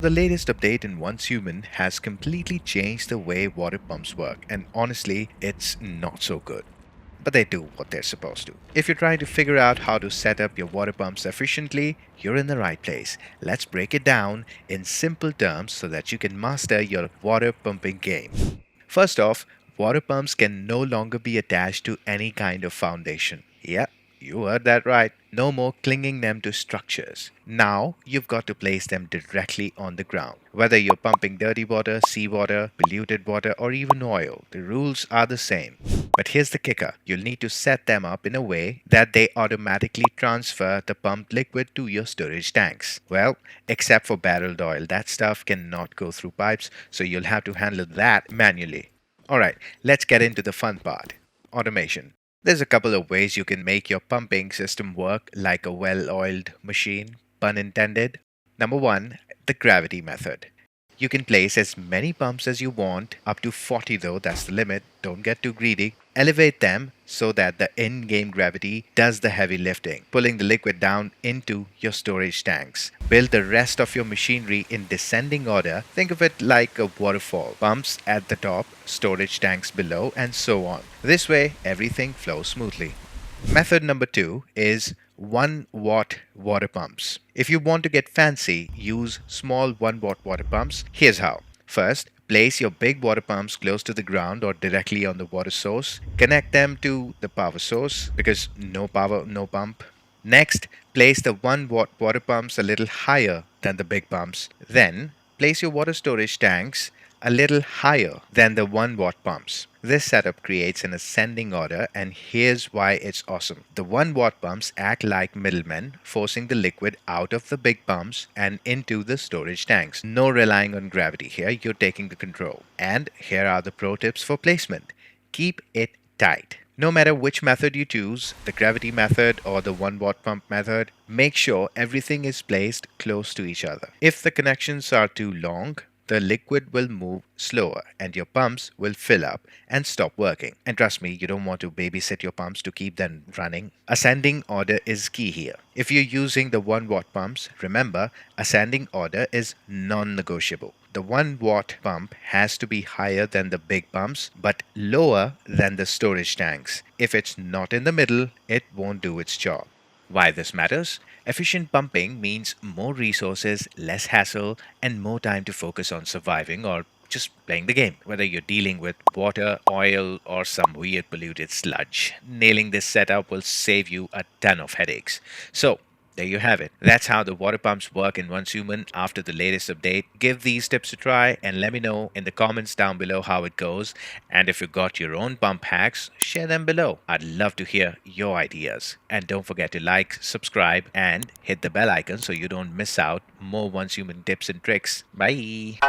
The latest update in Once Human has completely changed the way water pumps work, and honestly, it's not so good. But they do what they're supposed to. If you're trying to figure out how to set up your water pumps efficiently, you're in the right place. Let's break it down in simple terms so that you can master your water pumping game. First off, water pumps can no longer be attached to any kind of foundation. Yep, you heard that right. No more clinging them to structures. Now you've got to place them directly on the ground. Whether you're pumping dirty water, seawater, polluted water, or even oil, the rules are the same. But here's the kicker. You'll need to set them up in a way that they automatically transfer the pumped liquid to your storage tanks. Well, except for barreled oil, that stuff cannot go through pipes, so you'll have to handle that manually. Alright, let's get into the fun part automation. There's a couple of ways you can make your pumping system work like a well oiled machine, pun intended. Number one, the gravity method. You can place as many pumps as you want, up to 40 though, that's the limit. Don't get too greedy. Elevate them so that the in game gravity does the heavy lifting, pulling the liquid down into your storage tanks. Build the rest of your machinery in descending order. Think of it like a waterfall. Pumps at the top, storage tanks below, and so on. This way, everything flows smoothly. Method number two is 1 watt water pumps. If you want to get fancy, use small 1 watt water pumps. Here's how. First, place your big water pumps close to the ground or directly on the water source. Connect them to the power source because no power, no pump. Next, place the 1 watt water pumps a little higher than the big pumps. Then, place your water storage tanks a little higher than the 1 watt pumps. This setup creates an ascending order, and here's why it's awesome. The 1 watt pumps act like middlemen, forcing the liquid out of the big pumps and into the storage tanks. No relying on gravity here, you're taking the control. And here are the pro tips for placement. Keep it tight. No matter which method you choose, the gravity method or the 1 watt pump method, make sure everything is placed close to each other. If the connections are too long, the liquid will move slower and your pumps will fill up and stop working. And trust me, you don't want to babysit your pumps to keep them running. Ascending order is key here. If you're using the 1 watt pumps, remember, ascending order is non-negotiable. The 1 watt pump has to be higher than the big pumps but lower than the storage tanks. If it's not in the middle, it won't do its job. Why this matters? Efficient pumping means more resources, less hassle, and more time to focus on surviving or just playing the game. Whether you're dealing with water, oil, or some weird polluted sludge, nailing this setup will save you a ton of headaches. So, there you have it. That's how the water pumps work in Once Human after the latest update. Give these tips a try and let me know in the comments down below how it goes. And if you've got your own pump hacks, share them below. I'd love to hear your ideas. And don't forget to like, subscribe, and hit the bell icon so you don't miss out more Once Human tips and tricks. Bye!